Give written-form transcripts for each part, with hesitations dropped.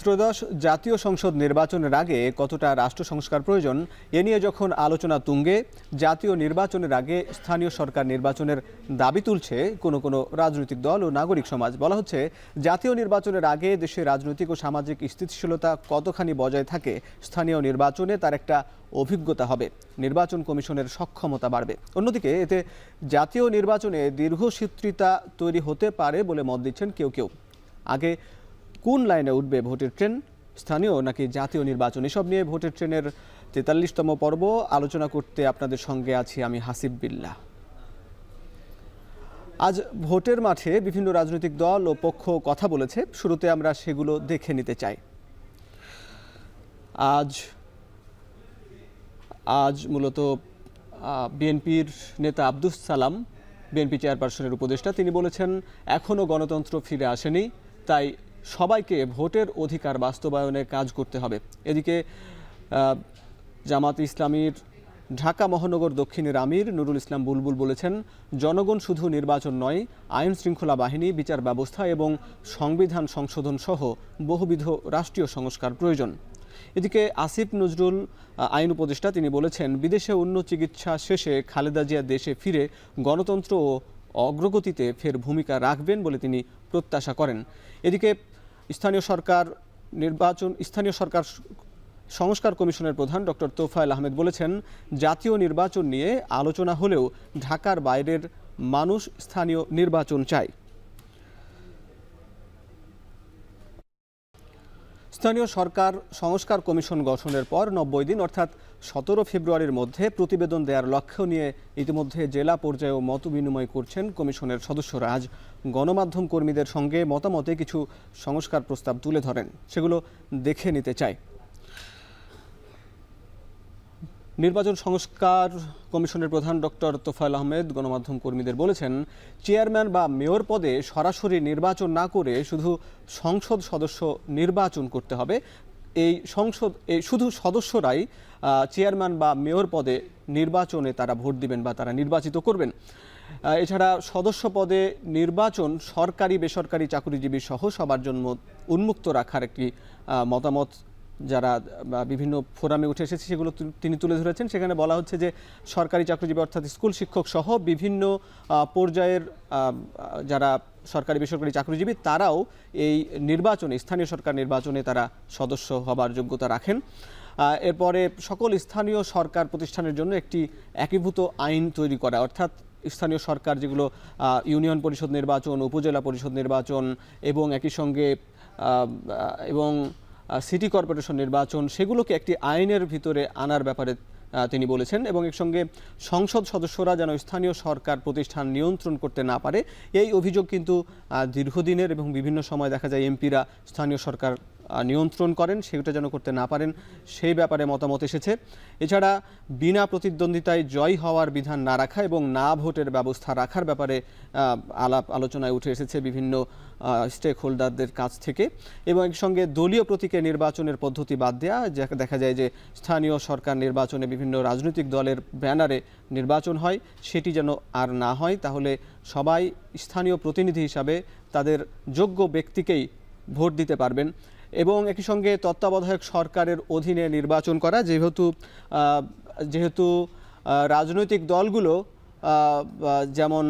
ত্রয়োদশ জাতীয় সংসদ নির্বাচনের আগে কতটা রাষ্ট্র সংস্কার প্রয়োজন এ নিয়ে যখন আলোচনা তুঙ্গে, জাতীয় নির্বাচনের আগে স্থানীয় সরকার নির্বাচনের দাবি তুলছে কোনো কোনো রাজনৈতিক দল ও নাগরিক সমাজ। বলা হচ্ছে, জাতীয় নির্বাচনের আগে দেশে রাজনৈতিক ও সামাজিক স্থিতিশীলতা কতখানি বজায় থাকে, স্থানীয় নির্বাচনে তার একটা অভিজ্ঞতা হবে, নির্বাচন কমিশনের সক্ষমতা বাড়বে। অন্যদিকে এতে জাতীয় নির্বাচনে দীর্ঘসূত্রিতা তৈরি হতে পারে বলে মত দিচ্ছেন কেউ কেউ। আগে কোন লাইনে উঠবে ভোটের ট্রেন, স্থানীয় নাকি জাতীয় নির্বাচন? এসব নিয়ে ভোটের ট্রেনের ৪৩তম পর্ব আলোচনা করতে আপনাদের সঙ্গে আছি আমি হাসিব বিল্লাহ। আজ ভোটের মাঠে বিভিন্ন রাজনৈতিক দল ও পক্ষ কথা বলেছে। শুরুতে আমরা সেগুলো দেখে নিতে চাই। আজ মূলত বিএনপির নেতা আব্দুস সালাম, বিএনপি চেয়ারপারসনের উপদেষ্টা, তিনি বলেছেন এখনও গণতন্ত্র ফিরে আসেনি, তাই সবাইকে ভোটের অধিকার বাস্তবায়নে কাজ করতে হবে। এদিকে জামাত ইসলামীর ঢাকা মহানগর দক্ষিণের আমির নুরুল ইসলাম বুলবুল বলেছেন, জনগণ শুধু নির্বাচন নয়, আইন শৃঙ্খলা বাহিনী, বিচার ব্যবস্থা এবং সংবিধান সংশোধন সহ বহুবিধ রাষ্ট্রীয় সংস্কার প্রয়োজন। এদিকে আসিফ নজরুল আইন উপদেষ্টা, তিনি বলেছেন বিদেশে উন্নত চিকিৎসা শেষে খালেদা জিয়া দেশে ফিরে গণতন্ত্র ও অগ্রগতিতে ফের ভূমিকা রাখবেন বলে তিনি প্রত্যাশা করেন। এদিকে স্থানীয় সরকার সংস্কার কমিশনের প্রধান ডক্টর তোফায়েল আহমেদ বলেছেন, জাতীয় নির্বাচন নিয়ে আলোচনা হলেও ঢাকার বাইরের মানুষ স্থানীয় নির্বাচন চায়। স্থানীয় সরকার সংস্কার কমিশন গঠনের পর ৯০ দিন অর্থাৎ ১৭ ফেব্রুয়ারির মধ্যে প্রতিবেদন দেওয়ার লক্ষ্য নিয়ে ইতিমধ্যে জেলা পর্যায়েও মত বিনিময় করছেন কমিশনের সদস্যরা। আজ গণমাধ্যম কর্মীদের সঙ্গে মতামতে কিছু সংস্কার প্রস্তাব তুলে ধরেন, সেগুলো দেখে নিতে চাই। নির্বাচন সংস্কার কমিশনের প্রধান ডক্টর তোফায়েল আহমেদ গণমাধ্যম কর্মীদের বলেছেন, চেয়ারম্যান বা মেয়র পদে সরাসরি নির্বাচন না করে শুধু সংসদ সদস্য নির্বাচন করতে হবে। শুধু সদস্যরাই চেয়ারম্যান বা মেয়র পদে নির্বাচনে তারা ভোট দিবেন বা তারা নির্বাচিত করবেন। এছাড়া সদস্য পদে নির্বাচন সরকারি বেসরকারি চাকরিজীবী সহ সবার জন্য উন্মুক্ত রাখার একটি মতামত যারা বিভিন্ন ফোরামে উঠে এসেছে সেগুলো তিনি তুলে ধরেছেন। সেখানে বলা হচ্ছে যে সরকারি চাকরিজীবী অর্থাৎ স্কুল শিক্ষক সহ বিভিন্ন পর্যায়ের যারা সরকারি বেসরকারি চাকরিজীবী তারাও এই নির্বাচনে, স্থানীয় সরকার নির্বাচনে তারা সদস্য হবার যোগ্যতা রাখেন। এরপরে সকল স্থানীয় সরকার প্রতিষ্ঠানের জন্য একটি একীভূত আইন তৈরি করা, অর্থাৎ স্থানীয় সরকার যেগুলো ইউনিয়ন পরিষদ নির্বাচন, উপজেলা পরিষদ নির্বাচন এবং একই সঙ্গে সিটি কর্পোরেশন নির্বাচন, সেগুলোকে একটি আইনের ভিতরে আনার ব্যাপারে তিনি বলেছেন। এবং এর সঙ্গে সংসদ সদস্যরা যেন স্থানীয় সরকার প্রতিষ্ঠান নিয়ন্ত্রণ করতে না পারে, এই অভিযোগ কিন্তু দীর্ঘদিনের এবং বিভিন্ন সময় দেখা যায় এমপিরা স্থানীয় সরকার নিয়ন্ত্রণ করেন, সেটা যেন করতে না পারেন সেই ব্যাপারে মতামত এসেছে। এছাড়া বিনা প্রতিদ্বন্দ্বিতায় জয় হওয়ার বিধান না রাখা এবং না ভোটের ব্যবস্থা রাখার ব্যাপারে আলোচনায় উঠে এসেছে বিভিন্ন স্টেক হোল্ডারদের কাছ থেকে। এবং এর সঙ্গে দলীয় প্রতীকে নির্বাচনের পদ্ধতি বাদ দেওয়া, দেখা যায় যে স্থানীয় সরকার নির্বাচনে বিভিন্ন রাজনৈতিক দলের ব্যানারে নির্বাচন হয়, সেটি যেন আর না হয়, তাহলে সবাই স্থানীয় প্রতিনিধি হিসাবে তাদের যোগ্য ব্যক্তিকেই ভোট দিতে পারবেন। এবং একই সঙ্গে তত্ত্বাবধায়ক সরকারের অধীনে নির্বাচন করা, যেহেতু রাজনৈতিক দলগুলো যেমন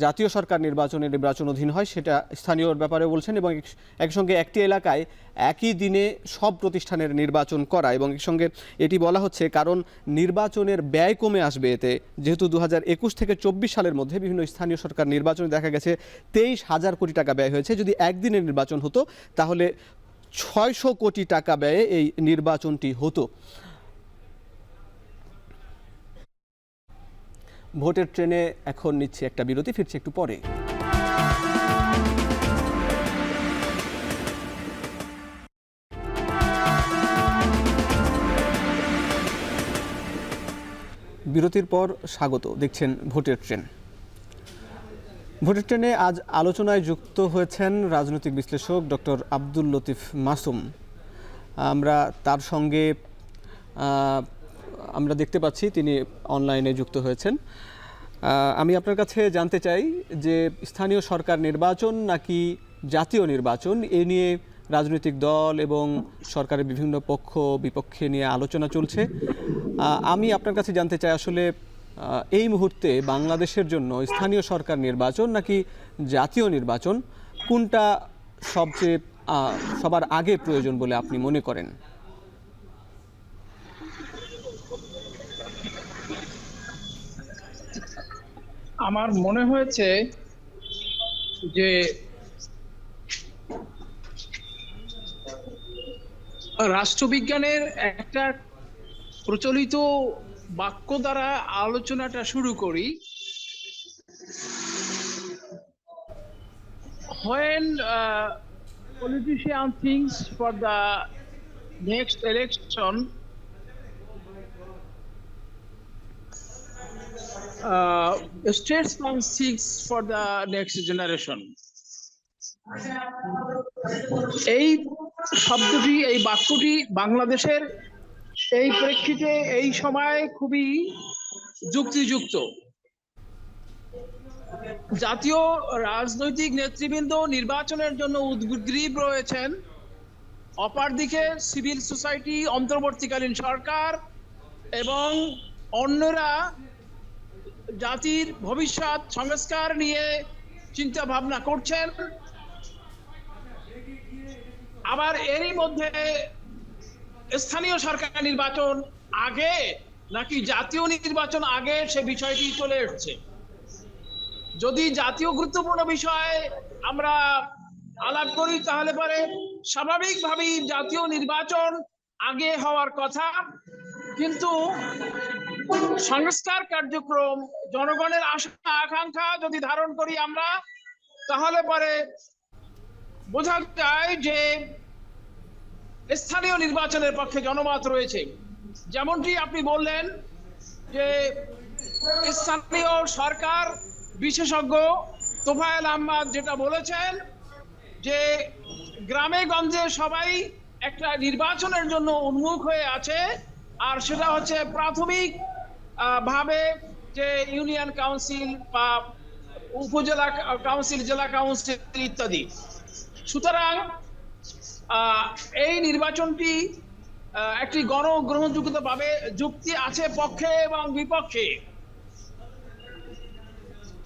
জাতীয় সরকার নির্বাচন অধীন হয়, সেটা স্থানীয় ব্যাপারে বলছেন। এবং একসঙ্গে একটি এলাকায় একই দিনে সব প্রতিষ্ঠানের নির্বাচন করা, এবং একসঙ্গে এটি বলা হচ্ছে কারণ নির্বাচনের ব্যয় কমে আসবে এতে। যেহেতু 2021 থেকে 24 সালের মধ্যে বিভিন্ন স্থানীয় সরকার নির্বাচনে দেখা গেছে 23,000 কোটি টাকা ব্যয় হয়েছে। যদি একদিনের নির্বাচন হতো তাহলে 600 কোটি টাকা ব্যয়ে এই নির্বাচনটি হতো। ভোটের ট্রেনে এখন নিচ্ছে একটা বিরতি, ফিরছে একটু পরে। বিরতির পর স্বাগত, দেখছেন ভোটের ট্রেন। ভোটের ট্রেনে আজ আলোচনায় যুক্ত হয়েছেন রাজনৈতিক বিশ্লেষক ডক্টর আব্দুল লতিফ মাসুম। আমরা তার সঙ্গে আমরা দেখতে পাচ্ছি তিনি অনলাইনে যুক্ত হয়েছেন। আমি আপনার কাছে জানতে চাই যে স্থানীয় সরকার নির্বাচন নাকি জাতীয় নির্বাচন, এ নিয়ে রাজনৈতিক দল এবং সরকারের বিভিন্ন পক্ষ বিপক্ষে নিয়ে আলোচনা চলছে। আমি আপনার কাছে জানতে চাই, আসলে এই মুহূর্তে বাংলাদেশের জন্য স্থানীয় সরকার নির্বাচন নাকি জাতীয় নির্বাচন, কোনটা সবচেয়ে সবার আগে প্রয়োজন বলে আপনি মনে করেন? আমার মনে হয়েছে যে রাষ্ট্রবিজ্ঞানের একটা প্রচলিত বাক্য দ্বারা আলোচনাটা শুরু করি। When politician thinks for the next election, statesman thinks for the next generation. এই শব্দটি, এই বাক্যটি বাংলাদেশের এই প্রেক্ষিতে এই সময় খুবই যুক্তিযুক্ত। জাতীয় রাজনৈতিক নেতৃবৃন্দ নির্বাচনের জন্য উদ্গ্রীব রয়েছেন, অপরদিকে সিভিল সোসাইটি, অন্তর্বর্তীকালীন সরকার এবং অন্যরা জাতির ভবিষ্যৎ সংস্কার নিয়ে চিন্তা ভাবনা করছেন। আবার এরই মধ্যে স্থানীয় সরকার নির্বাচন আগে নাকি জাতীয় নির্বাচন আগে, সে বিষয়টি চলে এসেছে। যদি জাতীয় গুরুত্বপূর্ণ বিষয় আমরা আলাপ করি তাহলে পরে স্বাভাবিকভাবেই জাতীয় নির্বাচন আগে হওয়ার কথা, কিন্তু সংস্কার কার্যক্রম, জনগণের আশা আকাঙ্ক্ষা যদি ধারণ করি আমরা, তাহলে পরে বোঝা যায় যে স্থানীয় নির্বাচনের পক্ষে জনমত রয়েছে। যেমনটি আপনি বললেন যে স্থানীয় সরকার বিশেষজ্ঞ তোফায়েল আহমেদ যেটা বলেছেন যে গ্রামে গঞ্জে সবাই একটা নির্বাচনের জন্য উন্মুখ হয়ে আছে, আর সেটা হচ্ছে প্রাথমিক ভাবে যে ইউনিয়ন কাউন্সিল বা উপজেলা কাউন্সিল, জেলা কাউন্সিল ইত্যাদি। সুতরাং এই নির্বাচনটি একটি গণগ্রহণযোগ্যতা পাবে, যুক্তি আছে পক্ষে এবং বিপক্ষে।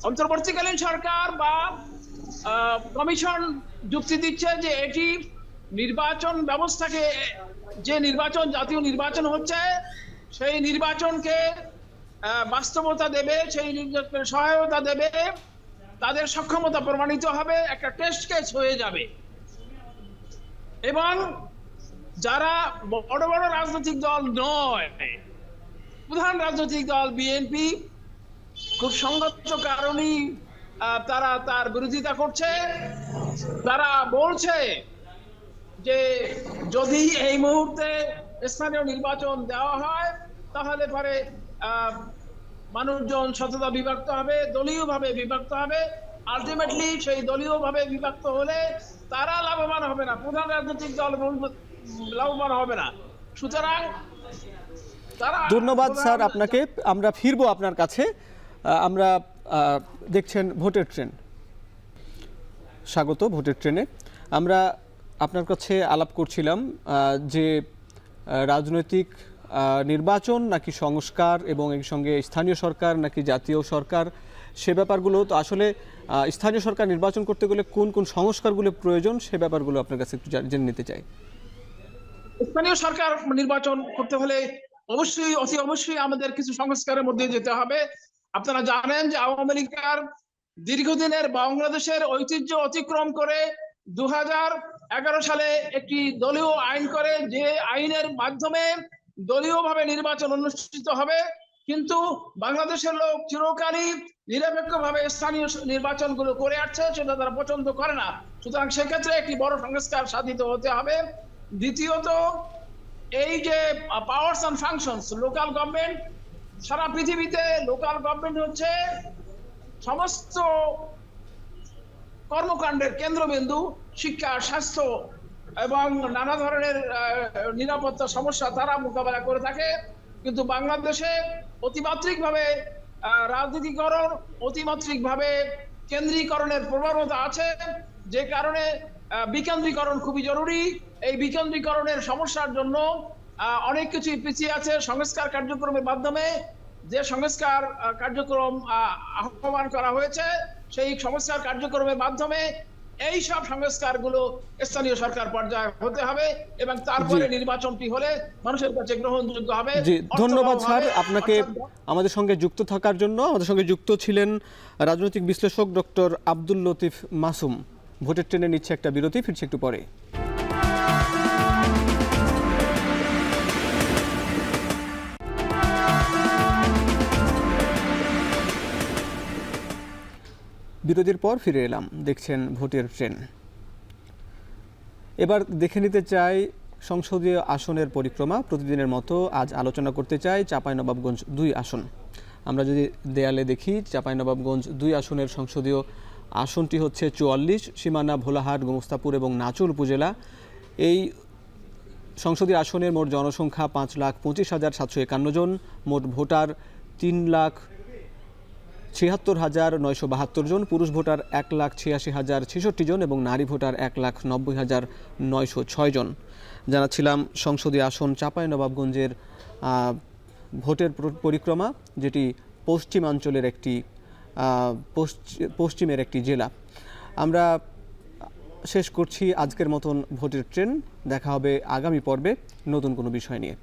অন্তর্বর্তীকালীন সরকার বা কমিশন যুক্তি দিচ্ছে যে এটি নির্বাচন ব্যবস্থাকে, যে নির্বাচন, জাতীয় নির্বাচন হচ্ছে, সেই নির্বাচনকে বাস্তবতা দেবে, সেই নির্বাচনের সহায়তা দেবে, তাদের সক্ষমতা প্রমাণিত হবে, একটা টেস্ট কেস হয়ে যাবে। এবং যারা বড় বড় রাজনৈতিক দল নয়, প্রধান রাজনৈতিক দল বিএনপি খুব সংগত কারণেই তারা তার বিরোধিতা করছে। তারা বলছে যে যদি এই মুহূর্তে স্থানীয় নির্বাচন দেওয়া হয় তাহলে পরে মানুষজন শততা বিভক্ত হবে, দলীয়ভাবে বিভক্ত হবে। আলটিমেটলি সেই দলীয়ভাবে বিভক্ত হলে তারা লাভবান হবে না, প্রধান রাজনৈতিক দল লাভবান হবে না। সুতরাং ধন্যবাদ স্যার আপনাকে। আমরা ফিরবো আপনার কাছে। আমরা দেখছেন ভোটের ট্রেন, স্বাগত ভোটের ট্রেনে। আমরা আপনার কাছে আলাপ করছিলাম যে রাজনৈতিক নির্বাচন নাকি সংস্কার এবং এর সঙ্গে স্থানীয় সরকার নাকি জাতীয় সরকার, সে ব্যাপারগুলো। তো আসলে স্থানীয় সরকার নির্বাচন করতে গেলে কোন কোন সংস্কারগুলো প্রয়োজন, সে ব্যাপারগুলো আপনার কাছে একটু জেনে নিতে চাই। স্থানীয় সরকার নির্বাচন করতে হলে অতি অবশ্যই আমাদের কিছু সংস্কারের মধ্যে যেতে হবে। আপনারা জানেন যে আওয়ামী লীগের দীর্ঘদিনের বাংলাদেশের ঐতিহ্য অতিক্রম করে 2011 সালে একটি দলীয় আইন করে, যে আইনের মাধ্যমে দলীয়ভাবে নির্বাচন অনুষ্ঠিত হবে। কিন্তু বাংলাদেশের লোক চিরকালই নিরপেক্ষভাবে স্থানীয় নির্বাচনগুলো করে আসছে, সেটা তারা পছন্দ করে না। সুতরাং সেক্ষেত্রে একটি বড় সংস্কার সাধিত হতে হবে। দ্বিতীয়ত, এই যে powers and functions, local government, সারা পৃথিবীতে লোকাল গভর্নমেন্ট হচ্ছে সমস্ত কর্মকাণ্ডের কেন্দ্রবিন্দু। শিক্ষা, স্বাস্থ্য এবং নানা ধরনের নিরাপত্তা সমস্যা তারা মোকাবেলা করে থাকে। কিন্তু বাংলাদেশে অতিমাত্রিকভাবে রাজনীতিকরণ, অতিমাত্রিকভাবে কেন্দ্রীকরণের প্রবণতা আছে, যে কারণে বিকেন্দ্রীকরণ খুবই জরুরি। এই বিকেন্দ্রীকরণের সমস্যার জন্য অনেক কিছু পিছিয়ে আছে। সংস্কার কার্যক্রমের মাধ্যমে যে সংস্কার কার্যক্রম আহ্বান করা হয়েছে, সেই সংস্কার কার্যক্রমের মাধ্যমে এই সব সংস্কারগুলো স্থানীয় সরকার পর্যায়ে হতে হবে এবং তারপরে নির্বাচনটি হলে মানুষের কাছে গ্রহণযোগ্য হবে। জি, ধন্যবাদ স্যার আপনাকে আমাদের সঙ্গে যুক্ত থাকার জন্য। আমাদের সঙ্গে যুক্ত ছিলেন রাজনৈতিক বিশ্লেষক ডক্টর আব্দুল লতিফ মাসুম। ভোটের ট্রেনে নিচ্ছে একটা বিরতি, ফিরছি একটু পরে। বিরতির পর ফিরে এলাম, দেখছেন ভোটের ট্রেন। এবার দেখে নিতে চাই সংসদীয় আসনের পরিক্রমা। প্রতিদিনের মতো আজ আলোচনা করতে চাই চাঁপাইনবাবগঞ্জ 2 আসন। আমরা যদি দেয়ালে দেখি, চাঁপাইনবাবগঞ্জ 2 আসনের সংসদীয় আসনটি হচ্ছে 44, সীমানা ভোলাহাট, গোমস্তাপুর এবং নাচুর উপজেলা। এই সংসদীয় আসনের মোট জনসংখ্যা 5,25,751 জন, মোট ভোটার 3,76,972 জন, পুরুষ ভোটার 1,86,066 জন এবং নারী ভোটার 1,90,906 জন। জানাচ্ছিলাম সংসদীয় আসন চাঁপাইনবাবগঞ্জের ভোটের পরিক্রমা, যেটি পশ্চিমাঞ্চলের একটি পশ্চিমের একটি জেলা। আমরা শেষ করছি আজকের মতন ভোটের ট্রেন। দেখা হবে আগামী পর্বে নতুন কোনো বিষয় নিয়ে।